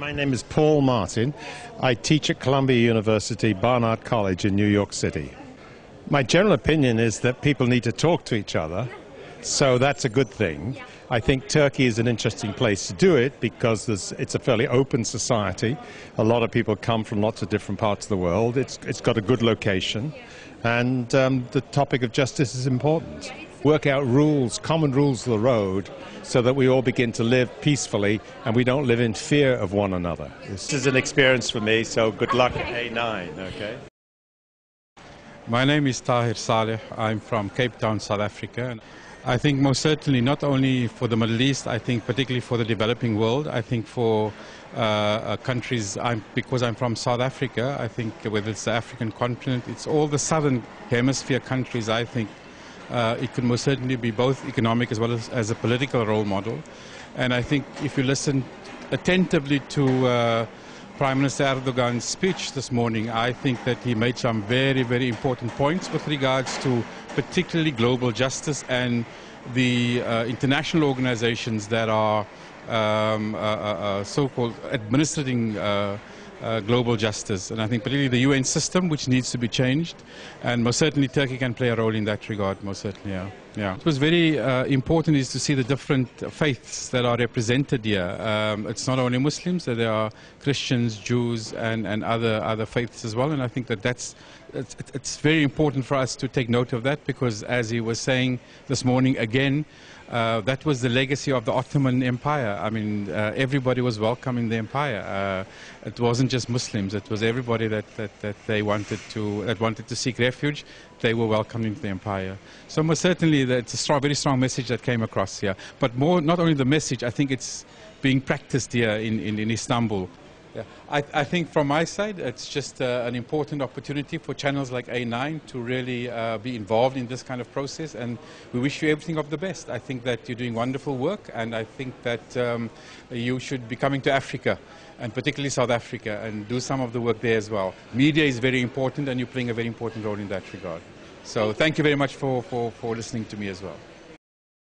My name is Paul Martin. I teach at Columbia University, Barnard College in New York City. My general opinion is that people need to talk to each other, so that's a good thing. I think Turkey is an interesting place to do it because it's a fairly open society. A lot of people come from lots of different parts of the world. It's got a good location, and the topic of justice is important. Work out rules, common rules of the road, so that we all begin to live peacefully and we don't live in fear of one another. This is an experience for me, so good luck at A9, okay? My name is Thair Salie. I'm from Cape Town, South Africa. I think most certainly not only for the Middle East, I think particularly for the developing world. I think for countries, because I'm from South Africa, I think whether it's the African continent, it's all the southern hemisphere countries, I think it could most certainly be both economic as well as a political role model. And I think if you listen attentively to Prime Minister Erdogan's speech this morning, I think that he made some very, very important points with regards to particularly global justice and the international organizations that are so-called administering global justice. And I think particularly the UN system, which needs to be changed, and most certainly Turkey can play a role in that regard, most certainly, yeah. It was very important is to see the different faiths that are represented here. It's not only Muslims, there are Christians, Jews, and other faiths as well, and I think that it's very important for us to take note of that, because as he was saying this morning again, that was the legacy of the Ottoman Empire. I mean, everybody was welcome in the empire. It wasn't just Muslims; it was everybody that wanted to seek refuge. They were welcomed into the empire. So most certainly, it's a very strong message that came across here. But not only the message, I think it's being practiced here in Istanbul. Yeah. I think from my side, it's just an important opportunity for channels like A9 to really be involved in this kind of process, and we wish you everything of the best. I think that you're doing wonderful work, and I think that you should be coming to Africa, and particularly South Africa, and do some of the work there as well. Media is very important, and you're playing a very important role in that regard. So thank you very much for listening to me as well.